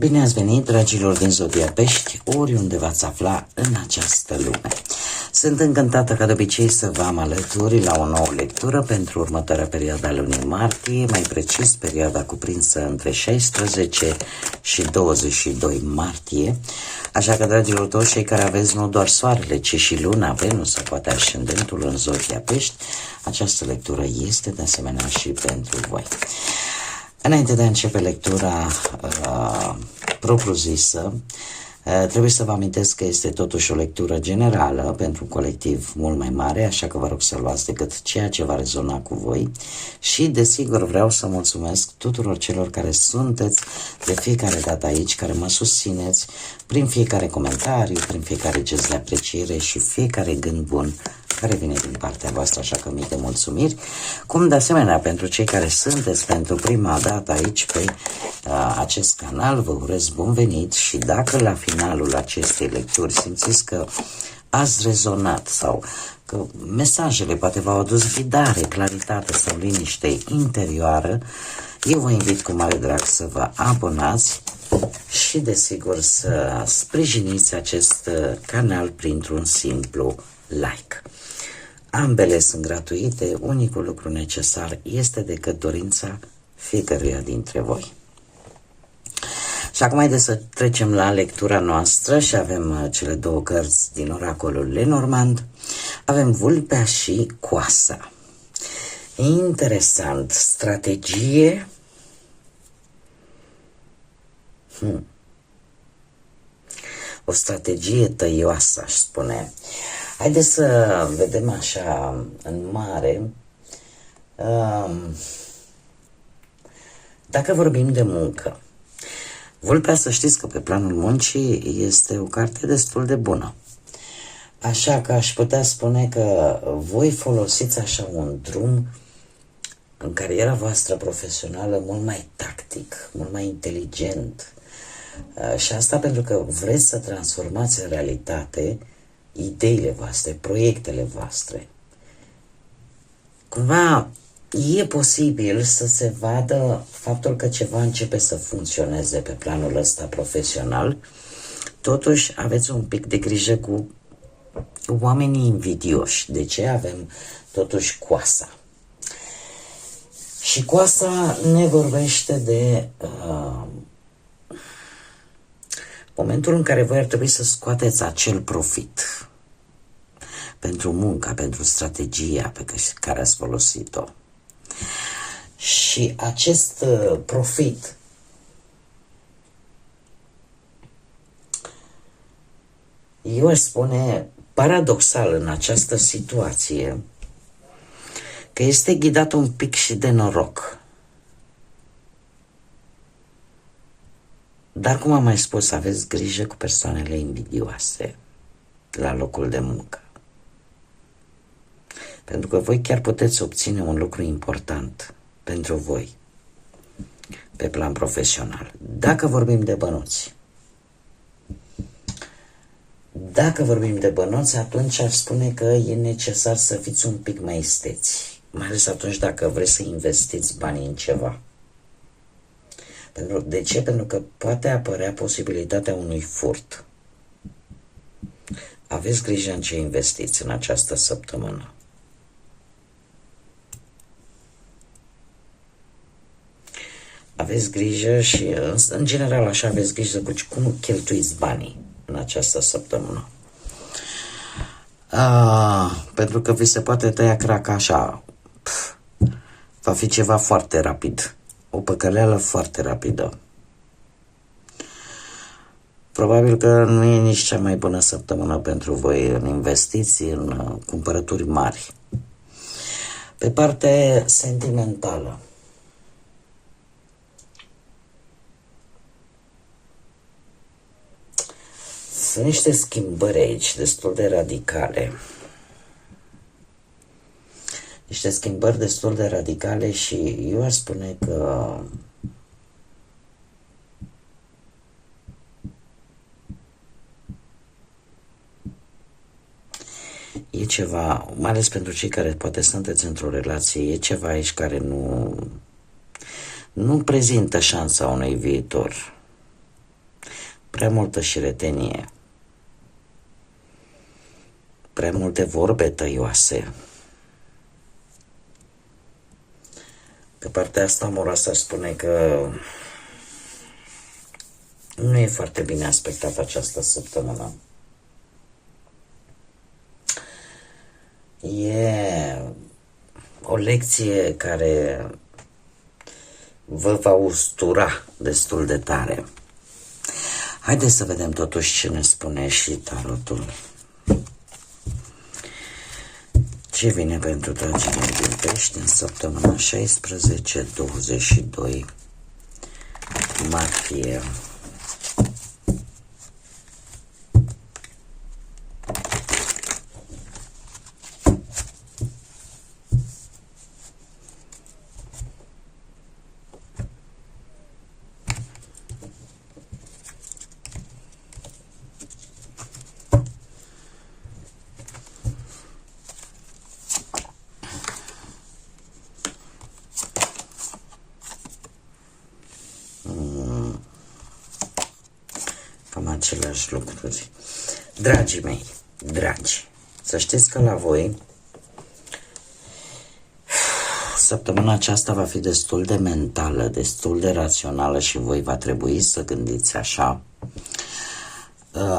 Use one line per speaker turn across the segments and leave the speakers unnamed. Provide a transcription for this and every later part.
Bine ați venit, dragilor din Zodia Pești, oriunde v-ați afla în această lume. Sunt încântată ca de obicei să vă am alături la o nouă lectură pentru următoarea perioadă a lunii martie, mai precis perioada cuprinsă între 16 și 22 martie. Așa că, dragilor toți cei care aveți nu doar soarele, ci și luna, Venus sau poate ascendentul în Zodia Pești, această lectură este de asemenea și pentru voi. Înainte de a începe lectura propriu-zisă, trebuie să vă amintesc că este totuși o lectură generală pentru un colectiv mult mai mare, așa că vă rog să luați decât ceea ce va rezona cu voi și, desigur, vreau să mulțumesc tuturor celor care sunteți de fiecare dată aici, care mă susțineți prin fiecare comentariu, prin fiecare gest de apreciere și fiecare gând bun care vine din partea voastră, așa că mii de mulțumiri. Cum de asemenea pentru cei care sunteți pentru prima dată aici pe acest canal, vă urez bun venit și dacă la finalul acestei lecturi simțiți că ați rezonat sau că mesajele poate v-au adus ghidare, claritate sau liniște interioară, eu vă invit cu mare drag să vă abonați și desigur să sprijiniți acest canal printr-un simplu like. Ambele sunt gratuite, unicul lucru necesar este decât dorința fiecăruia dintre voi. Și acum haideți să trecem la lectura noastră și avem cele două cărți din oracolul Lenormand. Avem Vulpea și Coasa. Interesant, strategie. O strategie tăioasă, aș spune. Haideți să vedem așa în mare. Dacă vorbim de muncă, Vulpea, să știți că pe planul muncii este o carte destul de bună. Așa că aș putea spune că voi folosiți așa un drum în cariera voastră profesională mult mai tactic, mult mai inteligent. Și asta pentru că vreți să transformați în realitate ideile voastre, proiectele voastre. Cumva e posibil să se vadă faptul că ceva începe să funcționeze pe planul ăsta profesional, totuși aveți un pic de grijă cu oamenii invidioși. De ce? Avem totuși Coasa. Și Coasa ne vorbește de momentul în care voi ar trebui să scoateți acel profit pentru munca, pentru strategia pe care ați folosit-o. Și acest profit eu aș spune paradoxal în această situație că este ghidat un pic și de noroc. Dar, cum am mai spus, aveți grijă cu persoanele invidioase la locul de muncă. Pentru că voi chiar puteți obține un lucru important pentru voi pe plan profesional. Dacă vorbim de bănuți. Dacă vorbim de bănuți, atunci aș spune că e necesar să fiți un pic mai isteți. Mai ales atunci dacă vreți să investiți banii în ceva. De ce? Pentru că poate apărea posibilitatea unui furt. Aveți grijă în ce investiți în această săptămână. Aveți grijă și, în general, așa aveți grijă cu cum cheltuiți banii în această săptămână. Pentru că vi se poate tăia craca așa. Va fi ceva foarte rapid. O păcăleală foarte rapidă. Probabil că nu e nici cea mai bună săptămână pentru voi în investiții, în cumpărături mari. Pe partea sentimentală. Sunt niște schimbări aici destul de radicale. Niște schimbări destul de radicale și eu aș spune că e ceva, mai ales pentru cei care poate sunteți într-o relație, e ceva aici care nu prezintă șansa unui viitor. prea multă șiretenie, prea multe vorbe tăioase. Pe partea asta amoroasă aș spune că nu e foarte bine aspectat această săptămână. E o lecție care vă va ustura destul de tare. Haideți să vedem totuși ce ne spune și tarotul. Ce vine pentru dragii mei din Pești în săptămâna 16-22 martie. Cam aceleași lucruri. Dragii mei, dragi, să știți că la voi săptămâna aceasta va fi destul de mentală, destul de rațională și voi va trebui să gândiți așa.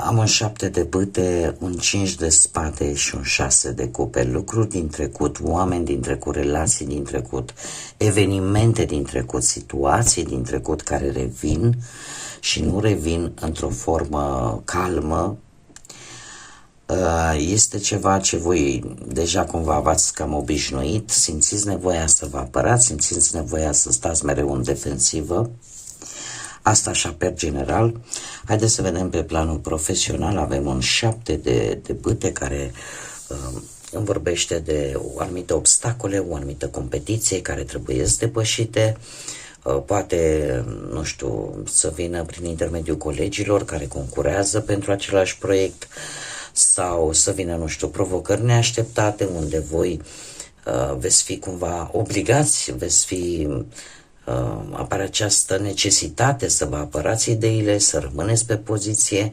Am un 7 de bâte, un 5 de spade și un 6 de cupe. Lucruri din trecut, oameni din trecut, relații din trecut, evenimente din trecut, situații din trecut care revin și nu revin într-o formă calmă. Este ceva ce voi deja cumva v-ați cam obișnuit, simțiți nevoia să vă apărați, simțiți nevoia să stați mereu în defensivă. Asta așa per general. Haideți să vedem pe planul profesional. Avem un 7 de bâte care îmi vorbește de o anumită obstacole, o anumită competiție care trebuie depășite. Poate, nu știu, să vină prin intermediul colegilor care concurează pentru același proiect sau să vină, nu știu, provocări neașteptate unde voi veți fi cumva obligați, veți fi apare această necesitate să vă apărați ideile, să rămâneți pe poziție.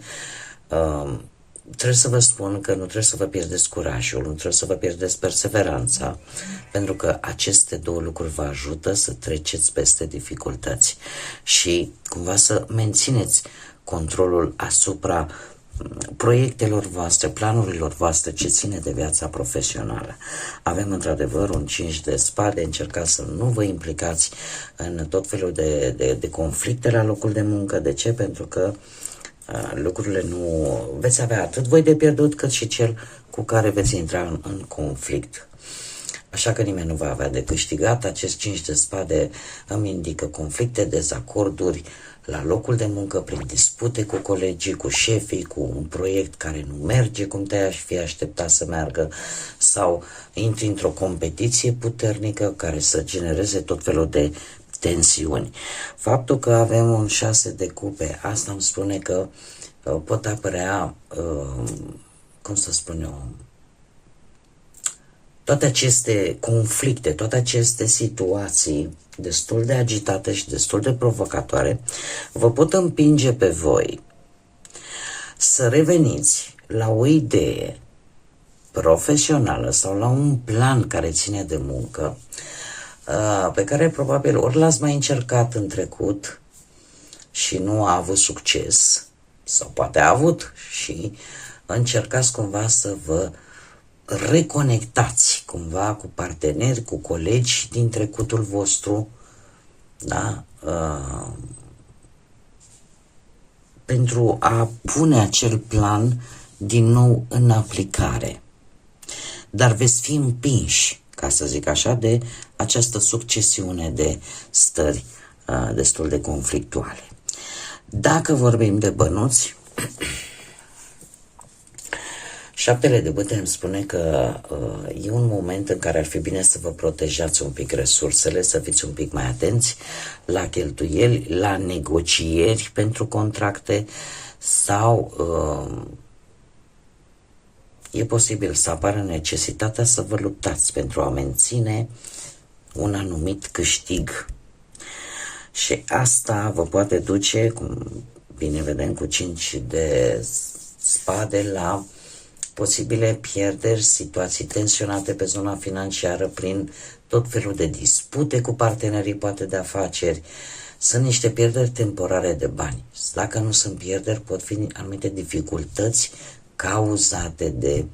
Trebuie să vă spun că nu trebuie să vă pierdeți curajul, nu trebuie să vă pierdeți perseveranța, pentru că aceste două lucruri vă ajută să treceți peste dificultăți și cumva să mențineți controlul asupra proiectelor voastre, planurilor voastre ce ține de viața profesională. Avem într-adevăr un 5 de spade, încercați să nu vă implicați în tot felul de conflicte la locul de muncă. De ce? Pentru că lucrurile nu veți avea atât voi de pierdut cât și cel cu care veți intra în conflict. Așa că nimeni nu va avea de câștigat. Acest 5 de spade îmi indică conflicte, dezacorduri la locul de muncă, prin dispute cu colegii, cu șefii, cu un proiect care nu merge cum te-ai fi așteptat să meargă, sau intri într-o competiție puternică care să genereze tot felul de tensiuni. Faptul că avem un 6 de cupe, asta îmi spune că pot apărea, cum să spun eu, toate aceste conflicte, toate aceste situații destul de agitate și destul de provocatoare vă pot împinge pe voi să reveniți la o idee profesională sau la un plan care ține de muncă pe care probabil ori l-ați mai încercat în trecut și nu a avut succes sau poate a avut și încercați cumva să vă reconectați cumva cu parteneri, cu colegi din trecutul vostru, da? Pentru a pune acel plan din nou în aplicare. Dar veți fi împinși, ca să zic așa, de această succesiune de stări destul de conflictuale. Dacă vorbim de bănuți, 7 de bâte îmi spune că e un moment în care ar fi bine să vă protejați un pic resursele, să fiți un pic mai atenți la cheltuieli, la negocieri pentru contracte sau e posibil să apară necesitatea să vă luptați pentru a menține un anumit câștig. Și asta vă poate duce Bine, vedem cu 5 de spade la posibile pierderi, situații tensionate pe zona financiară prin tot felul de dispute cu partenerii, poate de afaceri. Sunt niște pierderi temporare de bani. Dacă nu sunt pierderi, pot fi anumite dificultăți cauzate de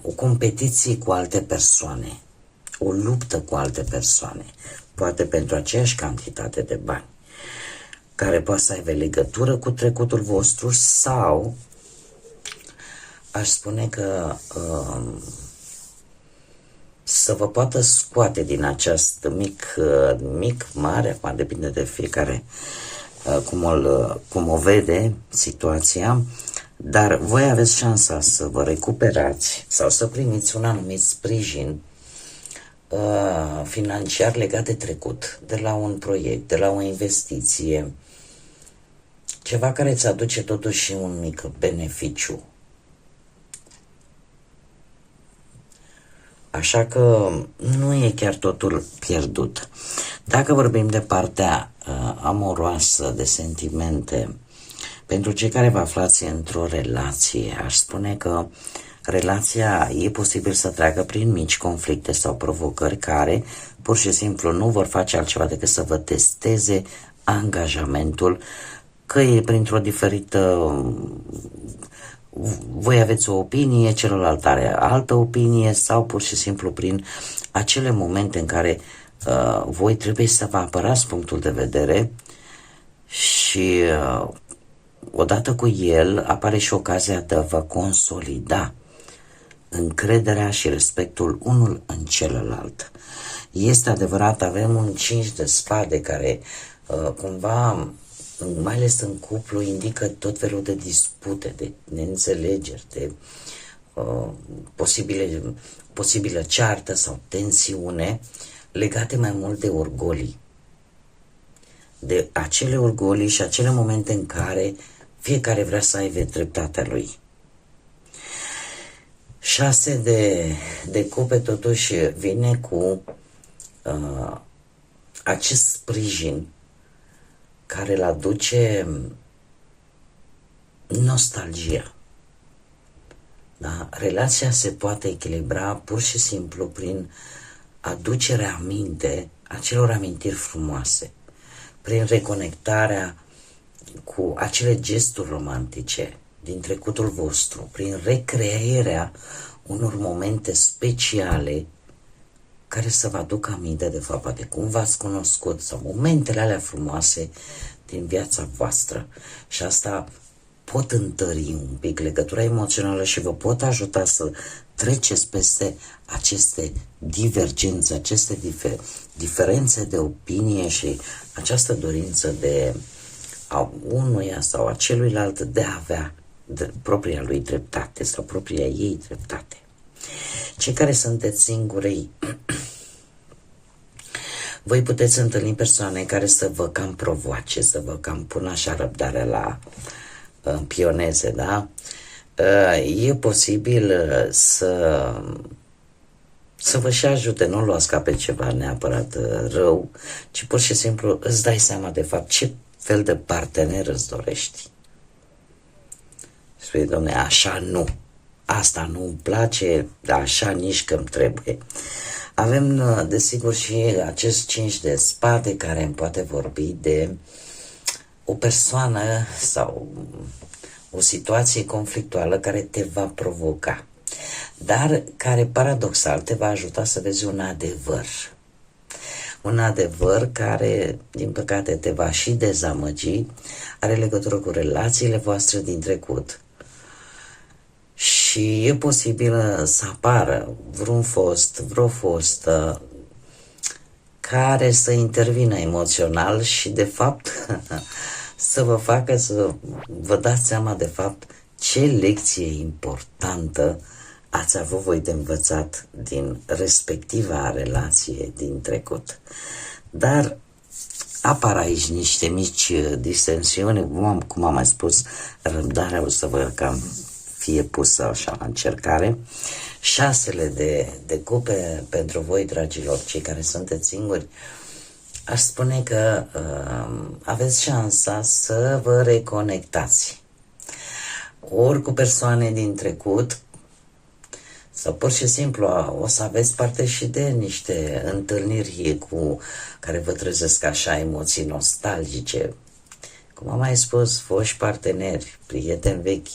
o competiție cu alte persoane, o luptă cu alte persoane, poate pentru aceeași cantitate de bani, care poate să aibă legătură cu trecutul vostru sau aș spune că să vă poată scoate din acest mic, mare, acum depinde de fiecare cum o vede situația, dar voi aveți șansa să vă recuperați sau să primiți un anumit sprijin financiar legat de trecut, de la un proiect, de la o investiție, ceva care îți aduce totuși un mic beneficiu. Așa că nu e chiar totul pierdut. Dacă vorbim de partea amoroasă, de sentimente, pentru cei care vă aflați într-o relație, aș spune că relația e posibil să treacă prin mici conflicte sau provocări care pur și simplu nu vor face altceva decât să vă testeze angajamentul, că e printr-o diferită... Voi aveți o opinie, celălalt are altă opinie sau pur și simplu prin acele momente în care voi trebuie să vă apărați punctul de vedere și odată cu el apare și ocazia de a vă consolida încrederea și respectul unul în celălalt. Este adevărat, avem un 5 de spade care cumva, mai ales în cuplu, indică tot felul de dispute, de neînțelegeri, de posibilă ceartă sau tensiune legate mai mult de orgolii. De acele orgolii și acele momente în care fiecare vrea să aibă dreptatea lui. 6 de cupe totuși vine cu acest sprijin care îl aduce nostalgia. Da? Relația se poate echilibra pur și simplu prin aducerea aminte acelor amintiri frumoase, prin reconectarea cu acele gesturi romantice din trecutul vostru, prin recrearea unor momente speciale care să vă aducă aminte de fapt de cum v-ați cunoscut sau momentele alea frumoase din viața voastră. Și asta pot întări un pic legătura emoțională și vă pot ajuta să treceți peste aceste divergențe, aceste diferențe de opinie și această dorință de a unuia sau a celuilalt de a avea propria lui dreptate sau propria ei dreptate. Cei care sunteți singuri, voi puteți întâlni persoane care să vă cam provoace, să vă cam pună așa răbdarea la pioneze, da? E posibil să vă și ajute, nu luați ca pe ceva neapărat rău, ci pur și simplu îți dai seama de fapt ce fel de partener îți dorești. Spui, dom'le, așa nu, asta nu îmi place, dar așa nici că îmi trebuie. Avem, desigur, și acest 5 de spade care îmi poate vorbi de o persoană sau o situație conflictuală care te va provoca, dar care paradoxal te va ajuta să vezi un adevăr. Un adevăr care, din păcate, te va și dezamăgi, are legătură cu relațiile voastre din trecut. Și e posibil să apară vreo fostă care să intervină emoțional și de fapt să vă facă să vă dați seama de fapt ce lecție importantă ați avut voi de învățat din respectiva relație din trecut. Dar apar aici niște mici distensiuni, cum am mai spus, răbdarea o să vă cam fie pusă așa la încercare. 6 de cupe pentru voi, dragilor, cei care sunteți singuri, Aș spune că aveți șansa să vă reconectați ori cu persoane din trecut, sau pur și simplu o să aveți parte și de niște întâlniri cu care vă trezesc așa emoții nostalgice. Cum am mai spus, foști parteneri, prieteni vechi,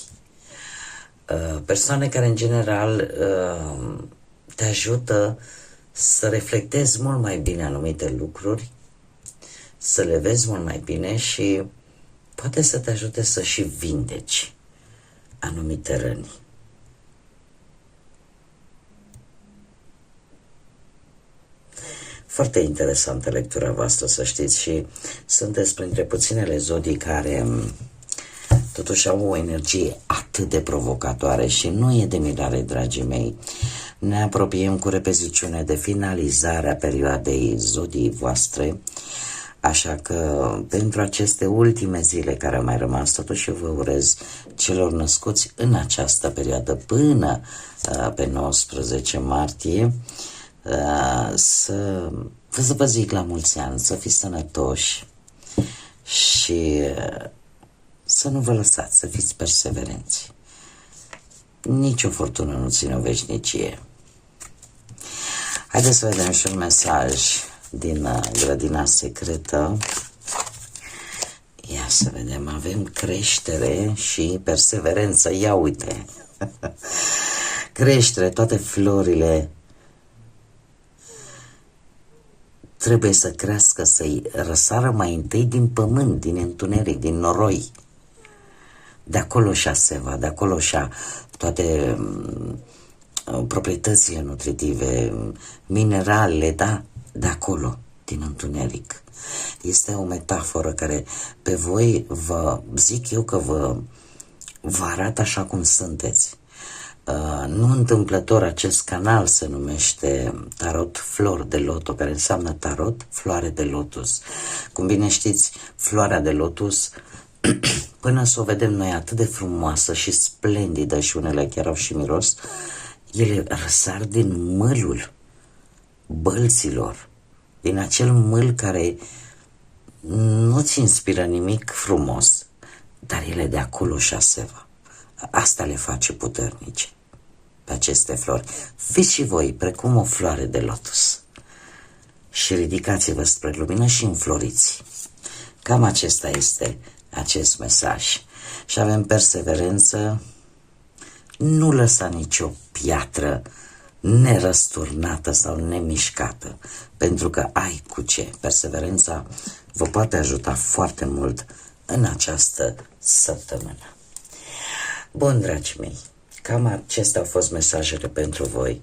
persoane care în general te ajută să reflectezi mult mai bine anumite lucruri, să le vezi mult mai bine și poate să te ajute să și vindeci anumite răni. Foarte interesantă lectura voastră, să știți, și sunteți printre puținele zodii care totuși au o energie atât de provocatoare și nu e de mirare, dragii mei. Ne apropiem cu repeziciune de finalizarea perioadei zodii voastre, așa că pentru aceste ultime zile care au mai rămas, totuși eu vă urez celor născuți în această perioadă până pe 19 martie să vă zic la mulți ani, să fiți sănătoși și să nu vă lăsați, să fiți perseverenți. Nici o furtună nu ține o veșnicie. Haideți să vedem și un mesaj din grădina secretă. Ia să vedem, avem creștere și perseverență. Ia uite! Creștere, toate florile trebuie să crească, să-i răsară mai întâi din pământ, din întuneric, din noroi. De acolo și-a seva, de acolo și-a toate proprietățile nutritive, mineralele, da, de acolo, din întuneric. Este o metaforă care pe voi vă zic eu că vă arată așa cum sunteți. Nu întâmplător acest canal se numește Tarot Flor de Loto, care înseamnă tarot, floare de lotus. Cum bine știți, floarea de lotus, până să o vedem noi atât de frumoasă și splendidă, și unele chiar au și miros, ele răsar din mâlul bălților, din acel mâl care nu-ți inspiră nimic frumos, dar ele de acolo și aseva. Asta le face puternice pe aceste flori. Fiți și voi precum o floare de lotus și ridicați-vă spre lumină și înfloriți. Cam acesta este acest mesaj. Și avem perseverență. Nu lăsa nicio piatră nerăsturnată sau nemișcată, pentru că ai cu ce. Perseverența vă poate ajuta foarte mult în această săptămână. Bun, dragii mei, cam acestea au fost mesajele pentru voi.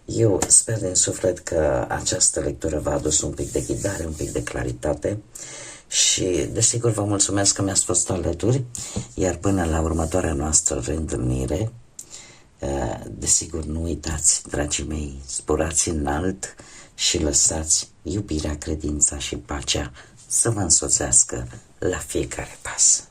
Eu sper din suflet că această lectură v-a adus un pic de ghidare, un pic de claritate și, desigur, vă mulțumesc că mi-ați fost alături, iar până la următoarea noastră reîntâlnire, desigur, nu uitați, dragii mei, zburați înalt și lăsați iubirea, credința și pacea să vă însoțească la fiecare pas.